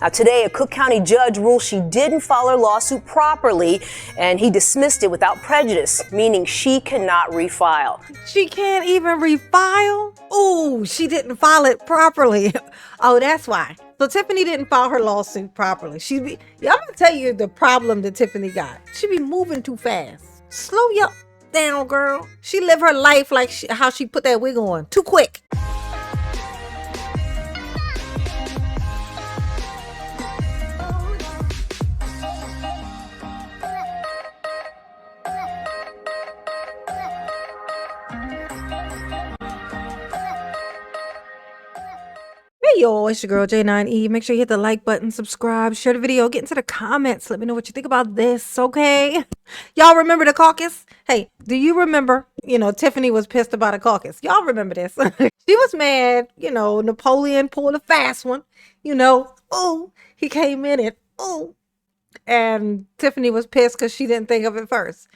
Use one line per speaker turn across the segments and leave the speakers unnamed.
Now, today, a Cook County judge ruled she didn't file her lawsuit properly, and he dismissed it without prejudice, meaning she cannot refile.
She can't even refile? Oh, she didn't file it properly. Oh, that's why. So Tiffany didn't file her lawsuit properly. I'm gonna tell you the problem that Tiffany got. She be moving too fast. Slow your down, girl. She live her life like how she put that wig on. Too quick. Hey y'all, it's your girl J9E. Make sure you hit the like button, subscribe, share the video, get into the comments. Let me know what you think about this, okay? Y'all remember the caucus? Hey, do you remember, Tiffany was pissed about a caucus. Y'all remember this. She was mad, Napoleon pulled a fast one, he came in and Tiffany was pissed because she didn't think of it first.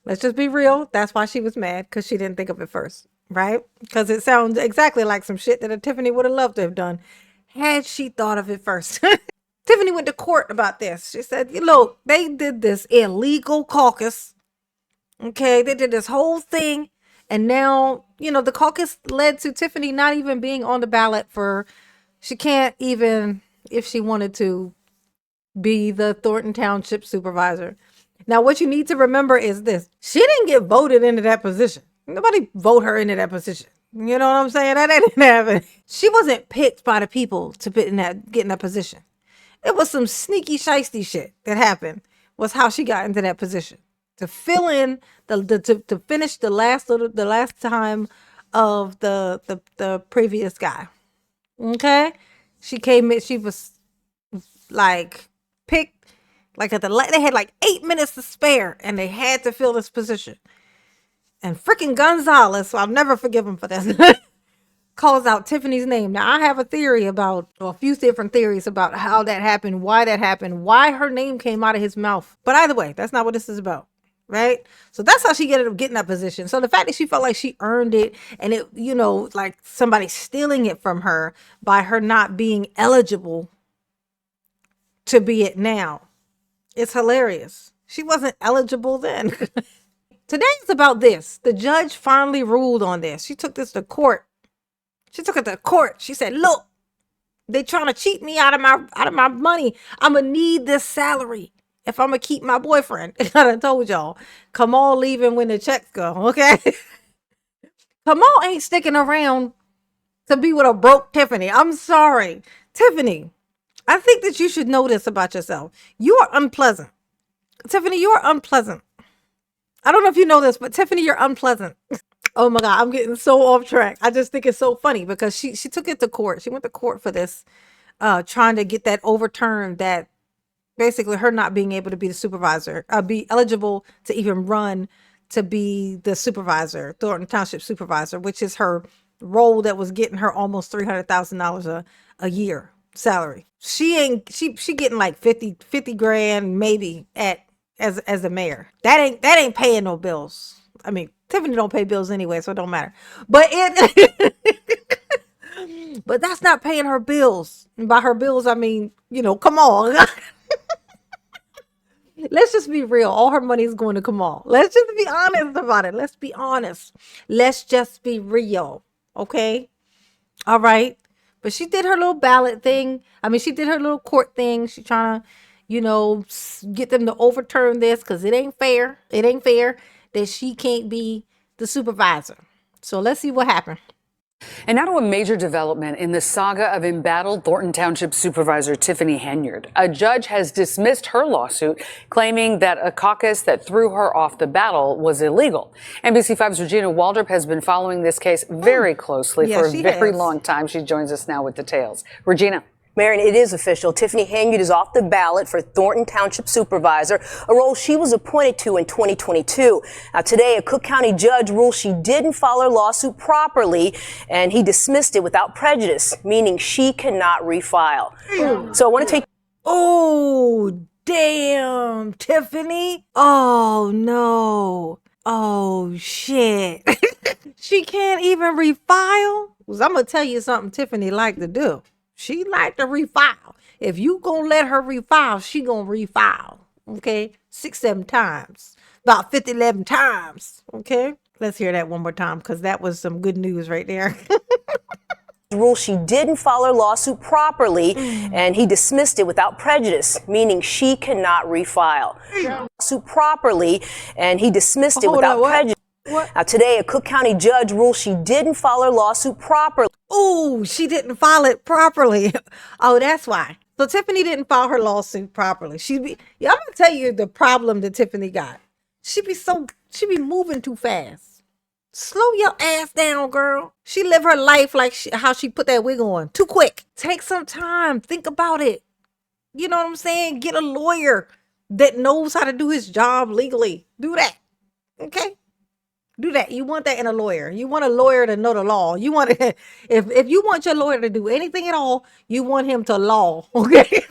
Let's just be real. That's why she was mad, because she didn't think of it first. Right? Because it sounds exactly like some shit that a Tiffany would have loved to have done had she thought of it first. Tiffany went to court about this. She said, look, they did this illegal caucus. Okay, they did this whole thing. And now, the caucus led to Tiffany not even being on the ballot she can't even, if she wanted to, be the Thornton Township supervisor. Now, what you need to remember is this. She didn't get voted into that position. Nobody vote her into that position. You know what I'm saying? That didn't happen. She wasn't picked by the people to get in that position. It was some sneaky shiesty shit that happened. Was how she got into that position to fill in to finish the last time of the previous guy. Okay, she came in. She was like picked. Like they had like 8 minutes to spare, and they had to fill this position. And freaking Gonzalez, I'll never forgive him for this, calls out Tiffany's name. Now, I have a few different theories about how that happened, why her name came out of his mouth. But either way, that's not what this is about, right? So that's how she ended up getting that position. So the fact that she felt like she earned it, and it, like somebody stealing it from her by her not being eligible to be it now, it's hilarious. She wasn't eligible then. Today is about this. The judge finally ruled on this. She took this to court. She took it to court. She said, look, they trying to cheat me out of my money. I'm going to need this salary if I'm going to keep my boyfriend. I done told y'all. Kamal leaving when the checks go, okay? Kamal ain't sticking around to be with a broke Tiffany. I'm sorry. Tiffany, I think that you should know this about yourself. You are unpleasant. Tiffany, you are unpleasant. I don't know if you know this, but Tiffany, you're unpleasant. Oh my God, I'm getting so off track. I just think it's so funny because she took it to court. She went to court for this, trying to get that overturned, that basically her not being able to be the supervisor, be eligible to even run to be the supervisor, Thornton Township supervisor, which is her role that was getting her almost $300,000 a year salary. She getting like 50 grand maybe as a mayor. That ain't paying no bills. I mean, Tiffany don't pay bills anyway, so it don't matter. But but that's not paying her bills. And by her bills, I mean, come on. Let's just be real. All her money is going to Kamal. Let's just be honest about it. Let's be honest. Let's just be real. Okay? All right. But she did her little ballot thing. I mean, she did her little court thing. She trying to, get them to overturn this because it ain't fair. It ain't fair that she can't be the supervisor. So let's see what happened.
And now to a major development in the saga of embattled Thornton Township Supervisor Tiffany Henyard. A judge has dismissed her lawsuit, claiming that a caucus that threw her off the ballot was illegal. NBC5's Regina Waldrop has been following this case very closely for a very long time. She joins us now with details. Regina.
Marion, it is official. Tiffany Henyard is off the ballot for Thornton Township Supervisor, a role she was appointed to in 2022. Now, today, a Cook County judge ruled she didn't file her lawsuit properly, and he dismissed it without prejudice, meaning she cannot refile. So I want to take...
Oh, damn, Tiffany. Oh, no. Oh, shit. She can't even refile? 'Cause I'm going to tell you something Tiffany liked to do. She liked to refile. If you gonna let her refile, she gonna refile. Okay, 6, 7 times, about 50, 11 times. Okay, let's hear that one more time because that was some good news right there.
Ruled she didn't file her lawsuit properly, and he dismissed it without prejudice, meaning she cannot refile. Lawsuit properly, and he dismissed it without prejudice. Now today, a Cook County judge ruled she didn't file her lawsuit properly.
Oh, she didn't file it properly. Oh, that's why. So Tiffany didn't file her lawsuit properly. I'm gonna tell you the problem that Tiffany got. She be moving too fast. Slow your ass down, girl. She live her life like how she put that wig on. Too quick. Take some time. Think about it. You know what I'm saying? Get a lawyer that knows how to do his job legally. Do that. Okay? Do that. You want that in a lawyer. You want a lawyer to know the law. You want if you want your lawyer to do anything at all, you want him to law. Okay?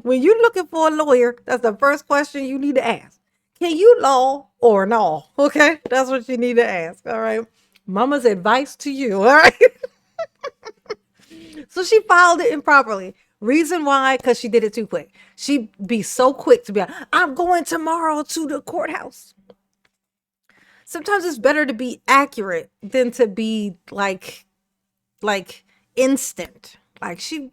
When you're looking for a lawyer, that's the first question you need to ask. Can you law or no? Okay, that's what you need to ask. All right, mama's advice to you. All right. So she filed it improperly. Reason why? Because she did it too quick. She'd be so quick to be like, I'm going tomorrow to the courthouse. Sometimes it's better to be accurate than to be like instant. Like she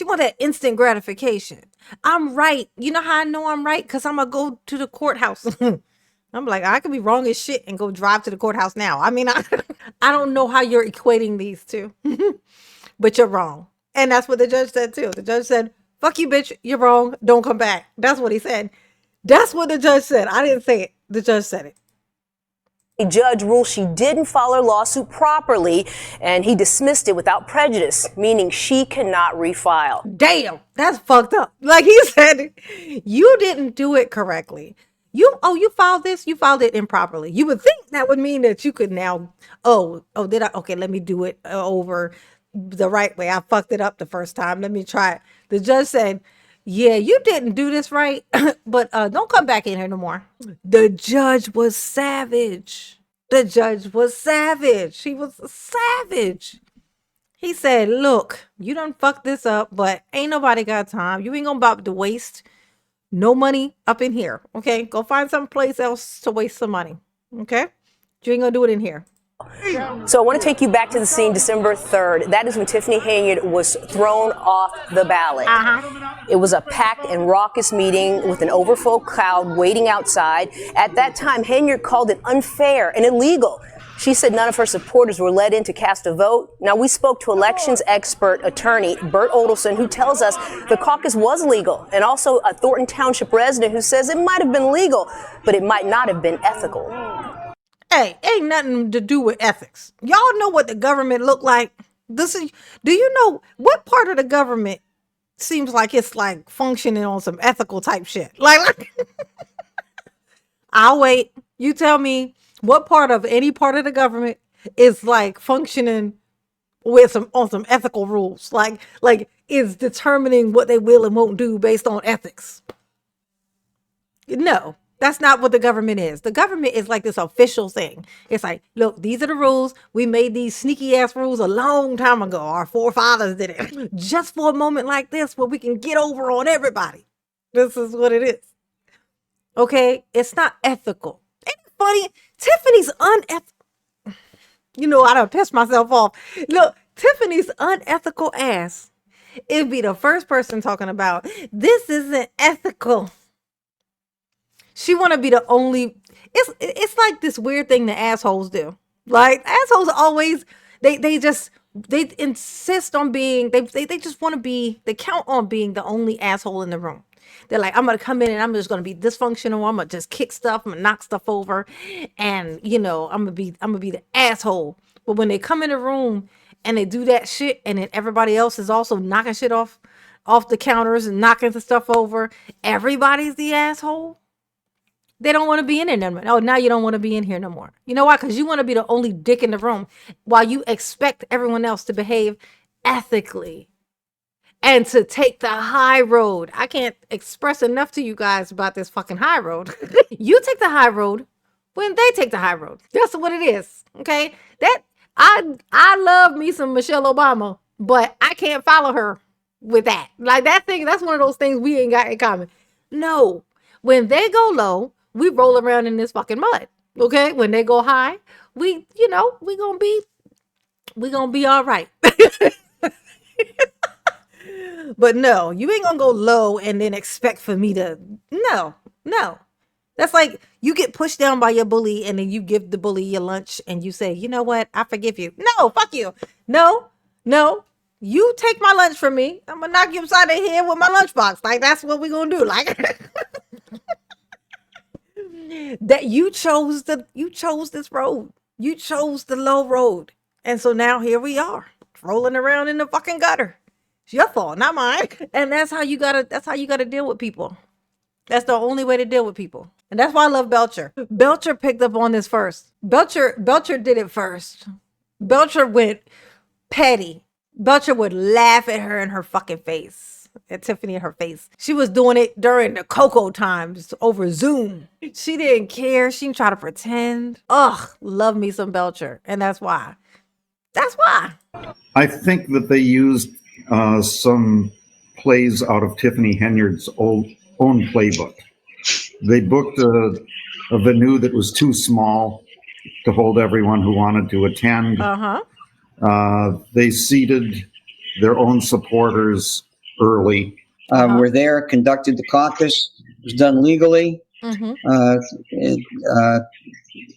want that instant gratification. I'm right. You know how I know I'm right? Because I'm going to go to the courthouse. I'm like, I could be wrong as shit and go drive to the courthouse now. I mean, I don't know how you're equating these two, but you're wrong. And that's what the judge said too. The judge said, fuck you, bitch. You're wrong. Don't come back. That's what he said. That's what the judge said. I didn't say it. The judge said it.
A judge ruled she didn't file her lawsuit properly, and he dismissed it without prejudice, meaning she cannot refile.
Damn, that's fucked up. Like he said, you didn't do it correctly. You filed this, you filed it improperly. You would think that would mean that you could now, did I? Okay, let me do it over the right way. I fucked it up the first time. Let me try it. The judge said, yeah, you didn't do this right, but don't come back in here no more. The judge was savage. The judge was savage. He was savage. He said, look, you done fucked this up, but ain't nobody got time. You ain't gonna about to waste no money up in here, okay? Go find someplace else to waste some money, okay? You ain't gonna do it in here.
So I want to take you back to the scene December 3rd. That is when Tiffany Henyard was thrown off the ballot. It was a packed and raucous meeting with an overflow crowd waiting outside. At that time, Henyard called it unfair and illegal. She said none of her supporters were let in to cast a vote. Now, we spoke to elections expert attorney Bert Odelson, who tells us the caucus was legal, and also a Thornton Township resident who says it might have been legal, but it might not have been ethical.
Hey, ain't nothing to do with ethics. Y'all know what the government look like. Do you know what part of the government seems like it's like functioning on some ethical type shit? Like I'll wait. You tell me what part of any part of the government is like functioning with some ethical rules, like is determining what they will and won't do based on ethics. No. That's not what the government is. The government is like this official thing. It's like, look, these are the rules. We made these sneaky ass rules a long time ago. Our forefathers did it just for a moment like this where we can get over on everybody. This is what it is. Okay? It's not ethical. Ain't it funny? Tiffany's unethical. You know, I done pissed myself off. Look, Tiffany's unethical ass. It'd be the first person talking about, this isn't ethical. She want to be the only, it's like this weird thing that assholes do. Like assholes always, they insist on being, they just want to be, they count on being the only asshole in the room. They're like, I'm going to come in and I'm just going to be dysfunctional. I'm going to just kick stuff. I'm going to knock stuff over. And you know, I'm going to be the asshole. But when they come in the room and they do that shit and then everybody else is also knocking shit off the counters and knocking the stuff over, everybody's the asshole. They don't want to be in there no more. Oh, now you don't want to be in here no more. You know why? Because you want to be the only dick in the room while you expect everyone else to behave ethically and to take the high road. I can't express enough to you guys about this fucking high road. You take the high road when they take the high road. That's what it is. Okay? That I love me some Michelle Obama, but I can't follow her with that. Like that thing, that's one of those things we ain't got in common. No, when they go low, we roll around in this fucking mud. Okay, when they go high, we gonna be all right. But no, you ain't gonna go low and then expect for me to. No. That's like you get pushed down by your bully and then you give the bully your lunch and you say, you know what? I forgive you. No, fuck you. No. You take my lunch from me. I'm gonna knock you upside the head with my lunchbox. Like that's what we're gonna do. Like that you chose this road. You chose the low road. And so now here we are, rolling around in the fucking gutter. It's your fault, not mine. And that's how you gotta deal with people. That's the only way to deal with people. And that's why I love Belcher. Belcher picked up on this first. Belcher did it first. Belcher went petty. Belcher would laugh at her in her fucking face. At Tiffany in her face. She was doing it during the Coco times over Zoom. She didn't care. She didn't try to pretend. Ugh, love me some Belcher. And that's why.
I think that they used some plays out of Tiffany Henyard's own playbook. They booked a venue that was too small to hold everyone who wanted to attend. They seated their own supporters early.
Were there, conducted the caucus, it was done legally.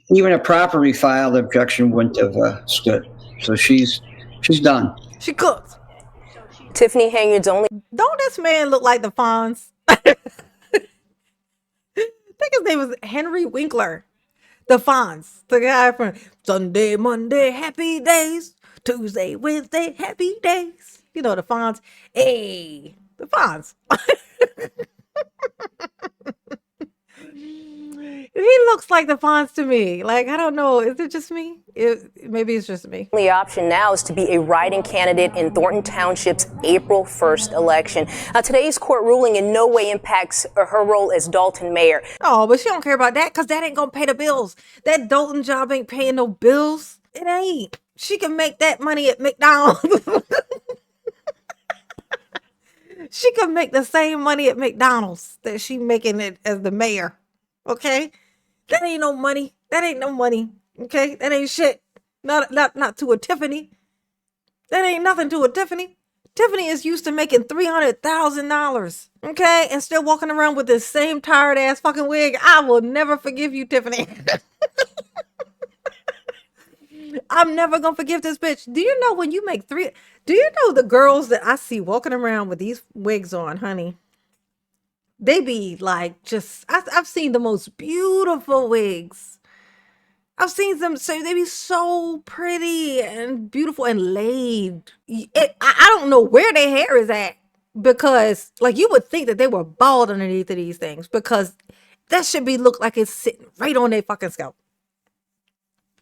Even a properly filed objection wouldn't have stood. So she's done.
She cooked.
Tiffany Henyard's only.
Don't this man look like the Fonz? I think his name was Henry Winkler. The Fonz. The guy from Sunday, Monday, happy days. Tuesday, Wednesday, happy days. You know, the Fonz. Hey, the Fonz. He looks like the Fonz to me. Like, I don't know. Is it just me? Maybe it's just me.
The option now is to be a write-in candidate in Thornton Township's April 1st election. Now, today's court ruling in no way impacts her role as Dalton mayor.
Oh, but she don't care about that because that ain't gonna pay the bills. That Dalton job ain't paying no bills. It ain't. She can make that money at McDonald's. She can make the same money at McDonald's that she making it as the mayor. Okay? That ain't no money. That ain't no money. Okay? That ain't shit. Not to a Tiffany. That ain't nothing to a Tiffany. Tiffany is used to making $300,000. Okay? And still walking around with this same tired ass fucking wig. I will never forgive you, Tiffany. I'm never gonna forgive this bitch. Do you know when you make do you know the girls that I see walking around with these wigs on, honey? They be like I've seen the most beautiful wigs. I've seen them, so they be so pretty and beautiful and laid. I don't know where their hair is at because, like, you would think that they were bald underneath of these things because that should be look like it's sitting right on their fucking scalp.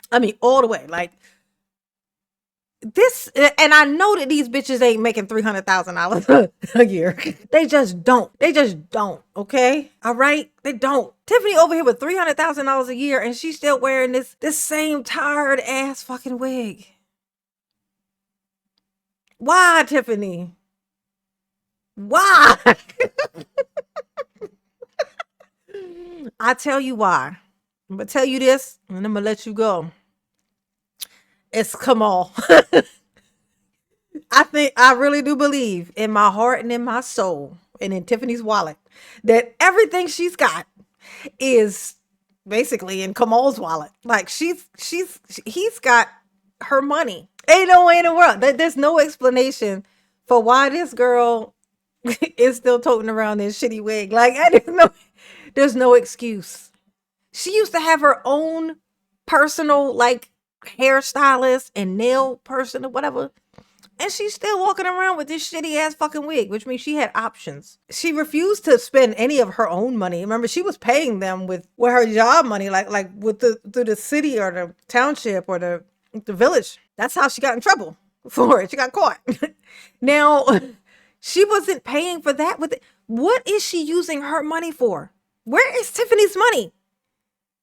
I mean, all the way, like this. And I know that these bitches ain't making $300,000 a year. They just don't. Okay. All right. They don't. Tiffany over here with $300,000 a year and she's still wearing this same tired ass fucking wig. Why, Tiffany? Why? I tell you why. I'm gonna tell you this and I'm gonna let you go. It's Kamal. I really do believe in my heart and in my soul and in Tiffany's wallet that everything she's got is basically in Kamal's wallet. Like he's got her money. Ain't no way in the world. There's no explanation for why this girl is still toting around this shitty wig. Like there's no excuse. She used to have her own personal, like, hairstylist and nail person or whatever. And she's still walking around with this shitty ass fucking wig, which means she had options. She refused to spend any of her own money. Remember, she was paying them with her job money, like with through the city or the township or the village. That's how she got in trouble for it. She got caught. Now, she wasn't paying for that. What is she using her money for? Where is Tiffany's money?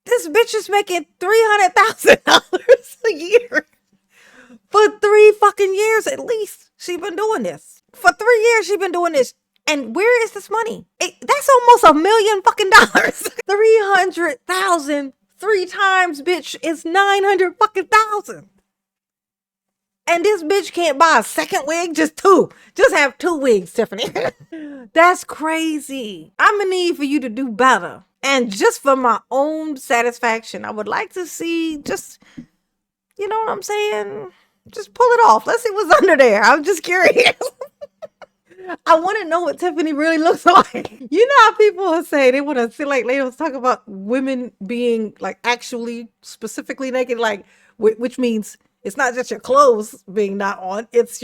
This bitch is making $300,000 a year. For 3 fucking years at least, she been doing this. For 3 years, she been doing this. And where is this money? That's almost $1 million fucking dollars. 300,000 3 times, bitch, is 900 fucking thousand. And this bitch can't buy a second wig, just 2. Just have 2 wigs, Tiffany. That's crazy. I'm gonna need for you to do better. And just for my own satisfaction, I would like to see just, you know what I'm saying? Just pull it off. Let's see what's under there. I'm just curious. I want to know what Tiffany really looks like. You know how people will say they want to see, like, they talk about women being like actually specifically naked, like, which means it's not just your clothes being not on, it's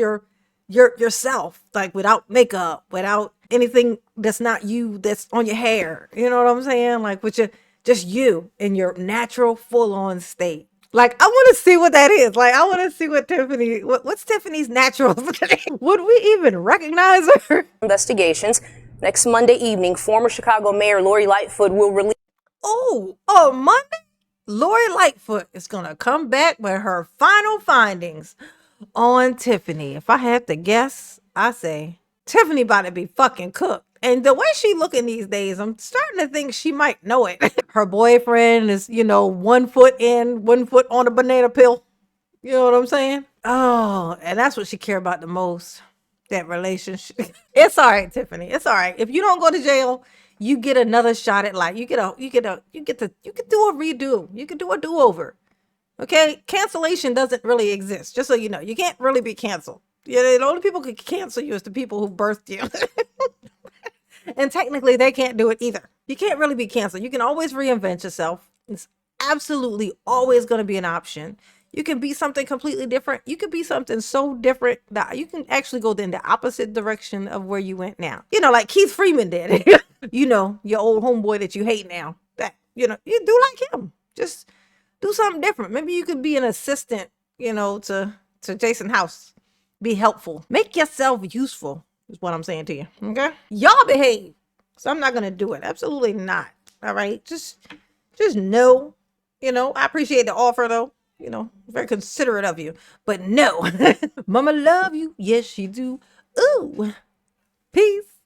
yourself, like without makeup, without anything that's not you, that's on your hair. You know what I'm saying? Like with just you in your natural full on state. Like, I want to see what that is. Like, I want to see what what's Tiffany's natural. Would we even recognize her?
Investigations. Next Monday evening, former Chicago Mayor Lori Lightfoot will release.
Oh, on Monday, Lori Lightfoot is going to come back with her final findings on Tiffany. If I had to guess, I say Tiffany about to be fucking cooked. And the way she looking these days, I'm starting to think she might know it. Her boyfriend is, 1 foot in, 1 foot on a banana peel. You know what I'm saying? Oh, and that's what she care about the most, that relationship. It's all right, Tiffany. It's all right. If you don't go to jail, you get another shot at life. You can do a redo. You can do a do-over. Okay? Cancellation doesn't really exist. Just so you know, you can't really be canceled. Yeah, the only people who can cancel you is the people who birthed you. And technically, they can't do it either. You can't really be canceled. You can always reinvent yourself. It's absolutely always going to be an option. You can be something completely different. You could be something so different that you can actually go in the opposite direction of where you went now. Like Keith Freeman did. Your old homeboy that you hate now. That, you do like him. Just do something different. Maybe you could be an assistant, to Jason House. Be helpful. Make yourself useful. Is what I'm saying to you. Okay? Y'all behave. So I'm not going to do it. Absolutely not. All right? Just know, I appreciate the offer though. Very considerate of you. But no. Mama love you. Yes, she do. Ooh. Peace.